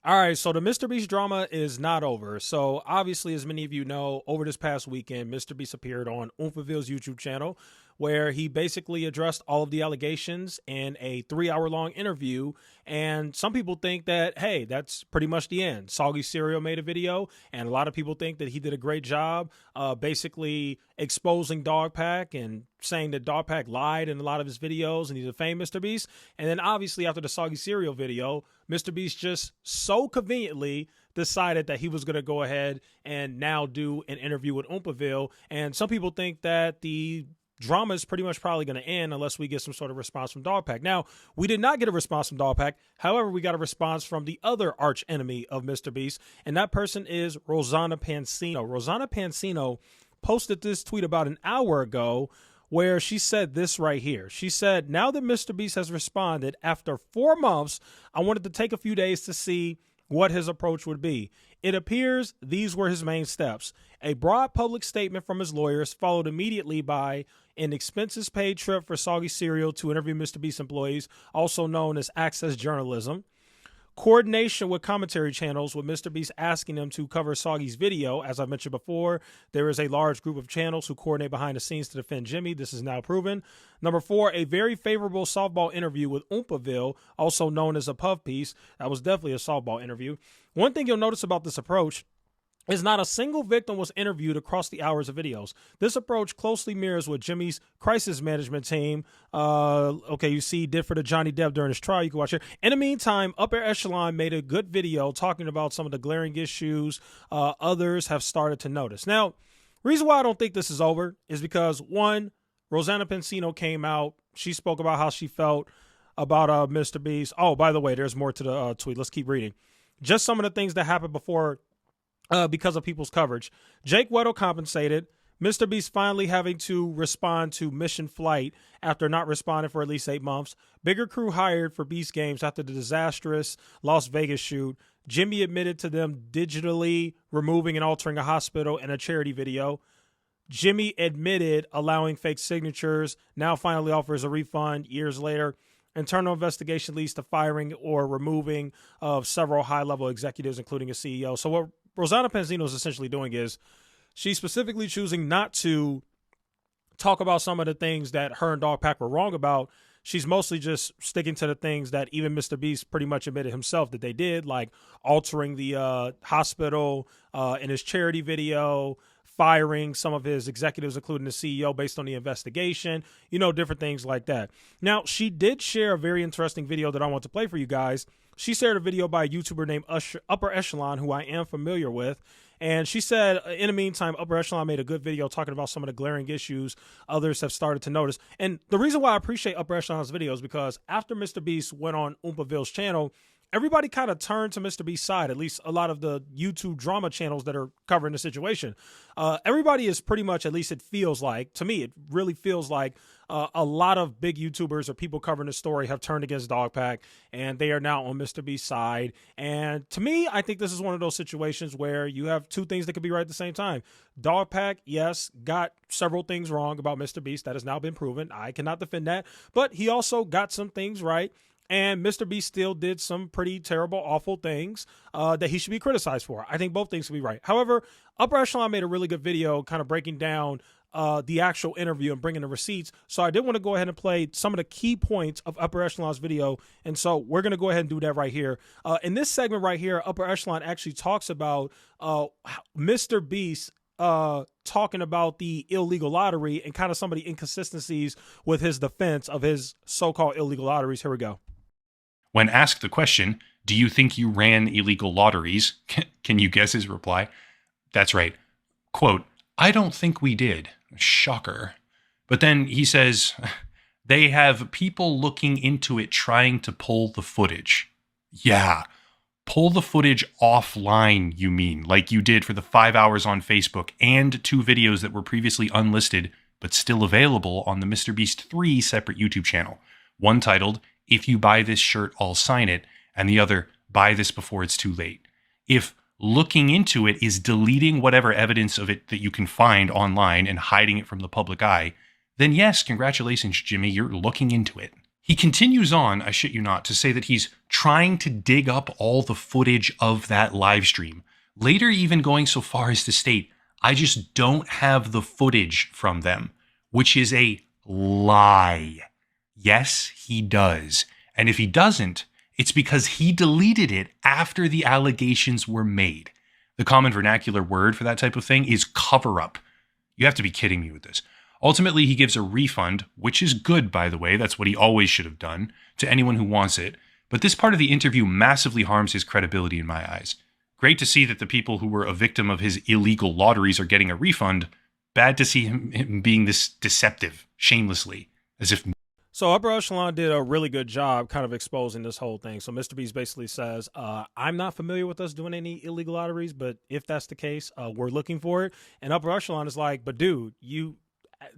All right, so the MrBeast drama is not over. So obviously, as many of you know, over this past weekend, MrBeast appeared on Oompaville's YouTube channel, where he basically addressed all of the allegations in a 3-hour long interview. And some people think that, hey, that's pretty much the end. Soggy Cereal made a video, and a lot of people think that he did a great job basically exposing Dogpack and saying that Dogpack lied in a lot of his videos and he defamed MrBeast. And then obviously after the Soggy Cereal video, MrBeast just so conveniently decided that he was going to go ahead and now do an interview with Oompaville. And some people think that the drama is pretty much probably going to end unless we get some sort of response from Dogpack. Now, we did not get a response from Dogpack. However, we got a response from the other arch enemy of MrBeast, and that person is Rosanna Pansino. Rosanna Pansino posted this tweet about an hour ago where she said this right here. She said, "Now that MrBeast has responded, after 4 months, I wanted to take a few days to see what his approach would be. It appears these were his main steps. A broad public statement from his lawyers, followed immediately by an expenses paid trip for Soggy Cereal to interview MrBeast employees, also known as Access Journalism. Coordination with commentary channels, with MrBeast asking them to cover Soggy's video. As I mentioned before, there is a large group of channels who coordinate behind the scenes to defend Jimmy. This is now proven. Number 4, a very favorable softball interview with Oompaville, also known as a puff piece. That was definitely a softball interview. One thing you'll notice about this approach is not a single victim was interviewed across the hours of videos. This approach closely mirrors what Jimmy's crisis management team, you see, did for the Johnny Depp during his trial. You can watch it. In the meantime, Upper Echelon made a good video talking about some of the glaring issues others have started to notice. Now, reason why I don't think this is over is because, one, Rosanna Pansino came out. She spoke about how she felt about MrBeast. Oh, by the way, there's more to the tweet. Let's keep reading. Just some of the things that happened before because of people's coverage. Jake Weddle compensated. MrBeast finally having to respond to Mission Flight after not responding for at least 8 months. Bigger crew hired for Beast Games after the disastrous Las Vegas shoot. Jimmy admitted to them digitally removing and altering a hospital in a charity video. Jimmy admitted allowing fake signatures, now finally offers a refund years later. Internal investigation leads to firing or removing of several high-level executives, including a CEO. So what Rosanna Pansino is essentially doing is she's specifically choosing not to talk about some of the things that her and Dogpack were wrong about. She's mostly just sticking to the things that even MrBeast pretty much admitted himself that they did, like altering the hospital in his charity video, firing some of his executives, including the CEO, based on the investigation, different things like that. Now, she did share a very interesting video that I want to play for you guys. She shared a video by a YouTuber named Upper Echelon, who I am familiar with. And she said, in the meantime, Upper Echelon made a good video talking about some of the glaring issues others have started to notice. And the reason why I appreciate Upper Echelon's video is because after MrBeast went on Oompaville's channel, everybody kind of turned to MrBeast's side, at least a lot of the YouTube drama channels that are covering the situation. Everybody is pretty much, at least it feels like, to me, it really feels like a lot of big YouTubers or people covering the story have turned against Dogpack, and they are now on MrBeast's side. And to me, I think this is one of those situations where you have two things that could be right at the same time. Dogpack, yes, got several things wrong about MrBeast. That has now been proven. I cannot defend that. But he also got some things right. And MrBeast still did some pretty terrible, awful things that he should be criticized for. I think both things can be right. However, Upper Echelon made a really good video kind of breaking down the actual interview and bringing the receipts. So I did want to go ahead and play some of the key points of Upper Echelon's video. And so we're going to go ahead and do that right here. In this segment right here, Upper Echelon actually talks about MrBeast talking about the illegal lottery and kind of some of the inconsistencies with his defense of his so-called illegal lotteries. Here we go. When asked the question, "Do you think you ran illegal lotteries?" Can you guess his reply? That's right. Quote, "I don't think we did." Shocker. But then he says, "They have people looking into it trying to pull the footage." Yeah, pull the footage offline, you mean, like you did for the 5 hours on Facebook and 2 videos that were previously unlisted but still available on the MrBeast 3 separate YouTube channel. One titled, "If you buy this shirt, I'll sign it," and the other, "Buy this before it's too late." If looking into it is deleting whatever evidence of it that you can find online and hiding it from the public eye, then yes, congratulations, Jimmy, you're looking into it. He continues on, I shit you not, to say that he's trying to dig up all the footage of that live stream. Later, even going so far as to state, I just don't have the footage from them, which is a lie. Yes, he does. And if he doesn't, it's because he deleted it after the allegations were made. The common vernacular word for that type of thing is cover up. You have to be kidding me with this. Ultimately, he gives a refund, which is good, by the way. That's what he always should have done, to anyone who wants it. But this part of the interview massively harms his credibility in my eyes. Great to see that the people who were a victim of his illegal lotteries are getting a refund. Bad to see him being this deceptive, shamelessly, as if... So Upper Echelon did a really good job kind of exposing this whole thing. So MrBeast basically says, I'm not familiar with us doing any illegal lotteries, but if that's the case, we're looking for it. And Upper Echelon is like, but dude,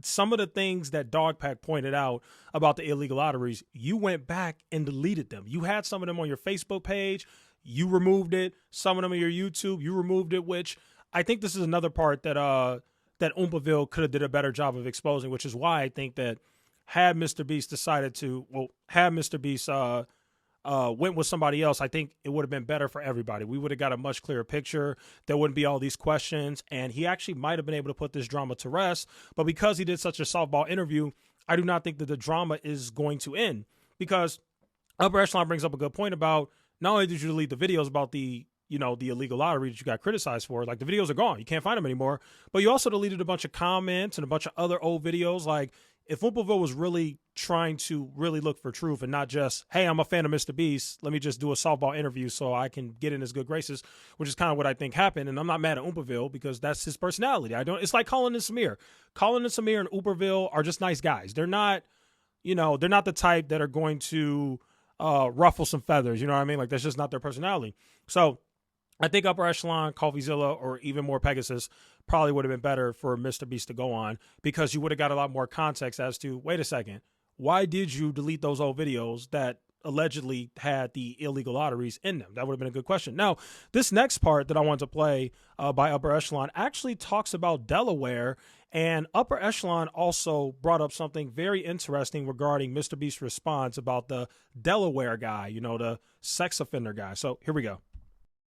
some of the things that Dogpack pointed out about the illegal lotteries, you went back and deleted them. You had some of them on your Facebook page. You removed it. Some of them on your YouTube, you removed it, which I think this is another part that Oompaville could have did a better job of exposing, which is why I think that had MrBeast went with somebody else, I think it would have been better for everybody. We would have got a much clearer picture. There wouldn't be all these questions, and he actually might have been able to put this drama to rest. But because he did such a softball interview, I do not think that the drama is going to end, because Upper Echelon brings up a good point about not only did you delete the videos about the illegal lottery that you got criticized for, like the videos are gone. You can't find them anymore, but you also deleted a bunch of comments and a bunch of other old videos. Like, if Oompaville was really trying to really look for truth and not just, hey, I'm a fan of MrBeast, let me just do a softball interview so I can get in his good graces, which is kind of what I think happened. And I'm not mad at Oompaville because that's his personality. It's like Colin and Samir. Colin and Samir and Oompaville are just nice guys. They're not the type that are going to ruffle some feathers. You know what I mean? Like, that's just not their personality. So I think Upper Echelon, Coffeezilla, or even more Pegasus probably would have been better for MrBeast to go on, because you would have got a lot more context as to, wait a second, why did you delete those old videos that allegedly had the illegal lotteries in them? That would have been a good question. Now, this next part that I want to play by Upper Echelon actually talks about Delaware, and Upper Echelon also brought up something very interesting regarding MrBeast's response about the Delaware guy, the sex offender guy. So here we go.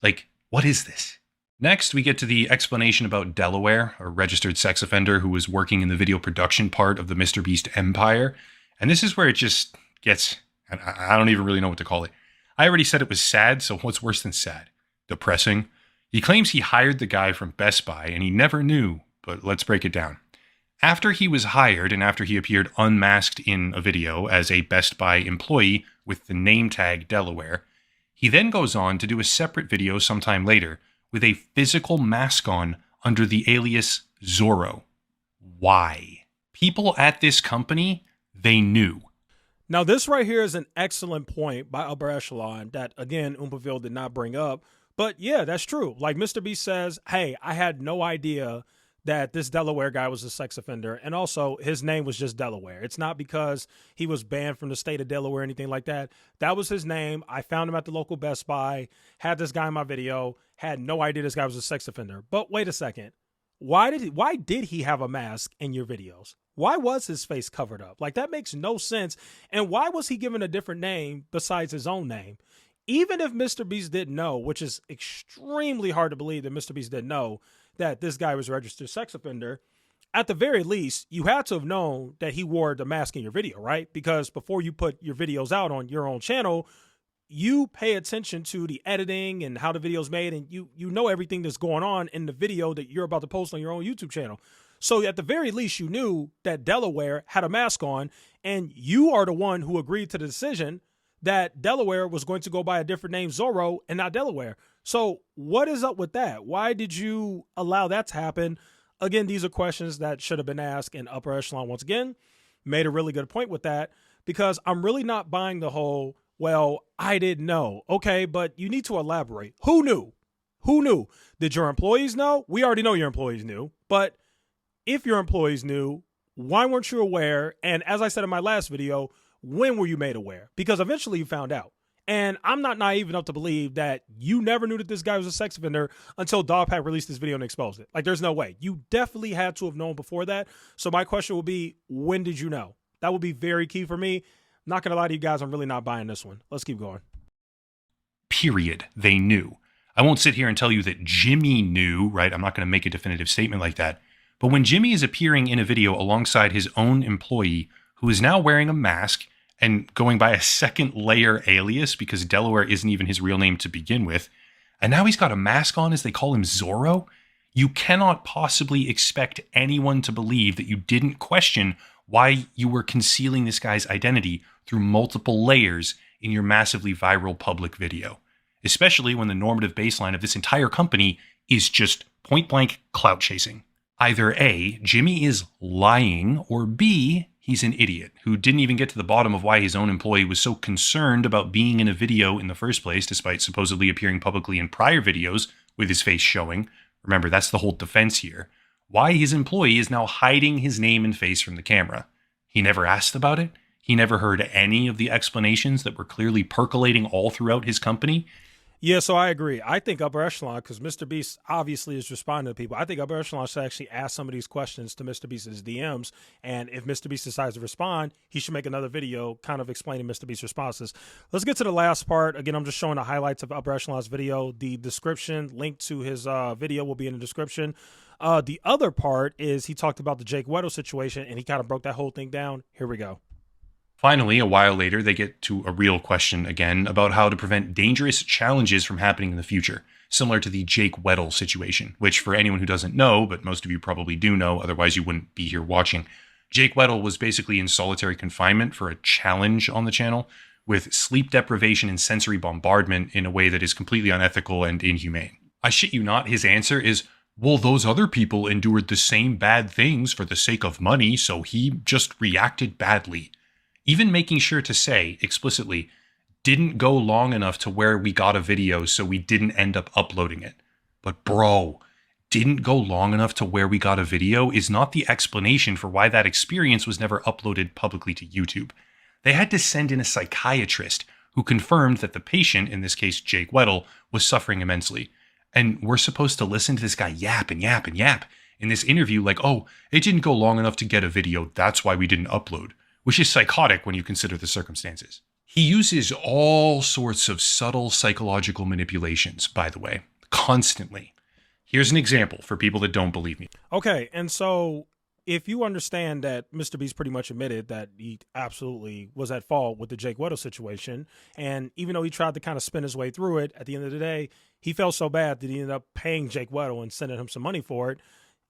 Like, what is this? Next, we get to the explanation about Delaware, a registered sex offender who was working in the video production part of the MrBeast empire. And this is where it just gets, I don't even really know what to call it. I already said it was sad, so what's worse than sad? Depressing. He claims he hired the guy from Best Buy and he never knew, but let's break it down. After he was hired and after he appeared unmasked in a video as a Best Buy employee with the name tag Delaware, he then goes on to do a separate video sometime later with a physical mask on under the alias Zorro. Why? People at this company, they knew. Now, this right here is an excellent point by Upper Echelon that, again, Oompaville did not bring up. But yeah, that's true. Like, MrBeast says, hey, I had no idea that this Delaware guy was a sex offender. And also, his name was just Delaware. It's not because he was banned from the state of Delaware or anything like that. That was his name. I found him at the local Best Buy, had this guy in my video, had no idea this guy was a sex offender. But wait a second. Why did he have a mask in your videos? Why was his face covered up? Like, that makes no sense. And why was he given a different name besides his own name? Even if MrBeast didn't know, which is extremely hard to believe that MrBeast didn't know that this guy was a registered sex offender, at the very least, you had to have known that he wore the mask in your video, right? Because before you put your videos out on your own channel, you pay attention to the editing and how the video's made, and you know everything that's going on in the video that you're about to post on your own YouTube channel. So at the very least, you knew that Delaware had a mask on, and you are the one who agreed to the decision that Delaware was going to go by a different name, Zorro, and not Delaware. So what is up with that? Why did you allow that to happen? Again, these are questions that should have been asked, and Upper Echelon, once again, made a really good point with that, because I'm really not buying the whole, well, I didn't know. Okay, but you need to elaborate. Who knew? Who knew? Did your employees know? We already know your employees knew, but if your employees knew, why weren't you aware? And as I said in my last video, when were you made aware? Because eventually you found out. And I'm not naive enough to believe that you never knew that this guy was a sex offender until Dogpack released this video and exposed it. Like, there's no way. You definitely had to have known before that. So my question will be, when did you know? That would be very key for me. Not going to lie to you guys, I'm really not buying this one. Let's keep going. Period. They knew. I won't sit here and tell you that Jimmy knew, right? I'm not going to make a definitive statement like that. But when Jimmy is appearing in a video alongside his own employee, who is now wearing a mask and going by a second layer alias because Delaware isn't even his real name to begin with, and now he's got a mask on as they call him Zorro, you cannot possibly expect anyone to believe that you didn't question why you were concealing this guy's identity through multiple layers in your massively viral public video, especially when the normative baseline of this entire company is just point blank clout chasing. Either A, Jimmy is lying, or B, he's an idiot who didn't even get to the bottom of why his own employee was so concerned about being in a video in the first place, despite supposedly appearing publicly in prior videos with his face showing. Remember, that's the whole defense here. Why his employee is now hiding his name and face from the camera. He never asked about it. He never heard any of the explanations that were clearly percolating all throughout his company. Yeah, so I agree. I think upper echelon, because MrBeast obviously is responding to people. I think upper echelon should actually ask some of these questions to MrBeast's DMs. And if MrBeast decides to respond, he should make another video kind of explaining MrBeast's responses. Let's get to the last part. Again, I'm just showing the highlights of upper echelon's video. The description, link to his video will be in the description. The other part is he talked about the Jake Weddle situation, and he kind of broke that whole thing down. Here we go. Finally, a while later, they get to a real question again about how to prevent dangerous challenges from happening in the future, similar to the Jake Weddle situation, which for anyone who doesn't know, but most of you probably do know, otherwise you wouldn't be here watching, Jake Weddle was basically in solitary confinement for a challenge on the channel with sleep deprivation and sensory bombardment in a way that is completely unethical and inhumane. I shit you not, his answer is, well, those other people endured the same bad things for the sake of money, so he just reacted badly. Even making sure to say explicitly, didn't go long enough to where we got a video so we didn't end up uploading it. But bro, didn't go long enough to where we got a video is not the explanation for why that experience was never uploaded publicly to YouTube. They had to send in a psychiatrist who confirmed that the patient, in this case Jake Weddle, was suffering immensely. And we're supposed to listen to this guy yap and yap and yap in this interview like, oh, it didn't go long enough to get a video, that's why we didn't upload. Which is psychotic when you consider the circumstances. He uses all sorts of subtle psychological manipulations, by the way, constantly. Here's an example for people that don't believe me. Okay, and so if you understand that MrBeast pretty much admitted that he absolutely was at fault with the Jake Weddle situation, and even though he tried to kind of spin his way through it, at the end of the day, he felt so bad that he ended up paying Jake Weddle and sending him some money for it.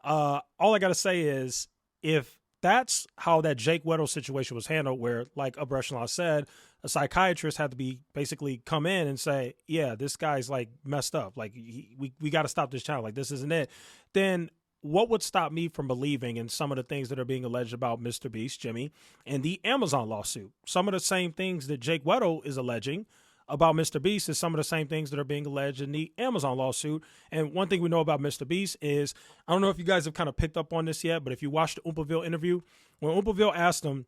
All I got to say is, if that's how that Jake Weddle situation was handled, where, like Upper Echelon said, a psychiatrist had to be basically come in and say, yeah, this guy's like messed up. Like we got to stop this child. Like this isn't it. Then what would stop me from believing in some of the things that are being alleged about MrBeast, Jimmy, and the Amazon lawsuit? Some of the same things that Jake Weddle is alleging about MrBeast is some of the same things that are being alleged in the Amazon lawsuit. And one thing we know about MrBeast is, I don't know if you guys have kind of picked up on this yet, but if you watched the Oompaville interview, when Oompaville asked him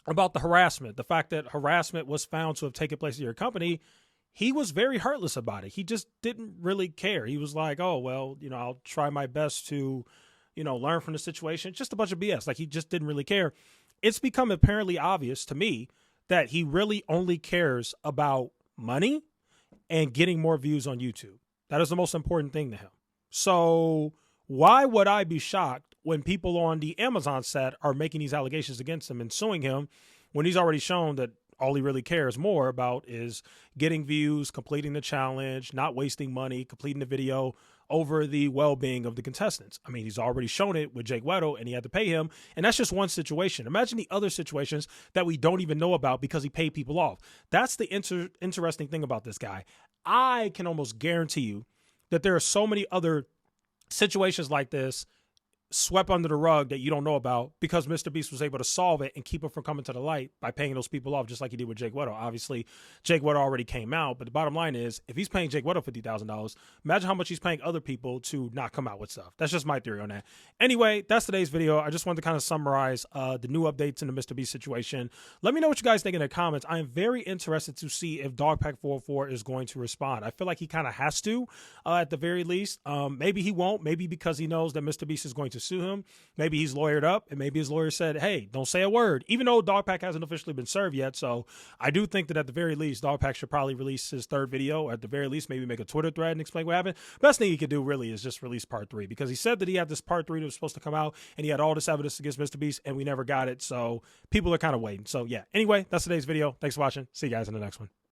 about the harassment, the fact that harassment was found to have taken place in your company, he was very heartless about it. He just didn't really care. He was like, oh, well, you know, I'll try my best to, you know, learn from the situation. Just a bunch of BS. Like, he just didn't really care. It's become apparently obvious to me that he really only cares about money and getting more views on YouTube. That is the most important thing to him. So why would I be shocked when people on the Amazon set are making these allegations against him and suing him when he's already shown that all he really cares more about is getting views, completing the challenge, not wasting money, completing the video over the well-being of the contestants. I mean, he's already shown it with Jake Weddle, and he had to pay him, and that's just one situation. Imagine the other situations that we don't even know about because he paid people off. That's the interesting thing about this guy. I can almost guarantee you that there are so many other situations like this swept under the rug that you don't know about because MrBeast was able to solve it and keep it from coming to the light by paying those people off, just like he did with Jake Weddle. Obviously, Jake Weddle already came out, but the bottom line is, if he's paying Jake Weddle $50,000, imagine how much he's paying other people to not come out with stuff. That's just my theory on that. Anyway, that's today's video. I just wanted to kind of summarize the new updates in the MrBeast situation. Let me know what you guys think in the comments. I am very interested to see if Dogpack404 is going to respond. I feel like he kind of has to, at the very least. Maybe he won't. Maybe because he knows that MrBeast is going to to sue him. Maybe he's lawyered up, and maybe his lawyer said, hey, don't say a word, even though Dogpack hasn't officially been served yet. So I do think that at the very least, Dogpack should probably release his third video, or at the very least, maybe make a Twitter thread and explain what happened. Best thing he could do really is just release part 3, because he said that he had this part 3 that was supposed to come out, and he had all this evidence against MrBeast, and we never got it. So people are kind of waiting. So yeah, anyway, that's today's video. Thanks for watching. See you guys in the next one.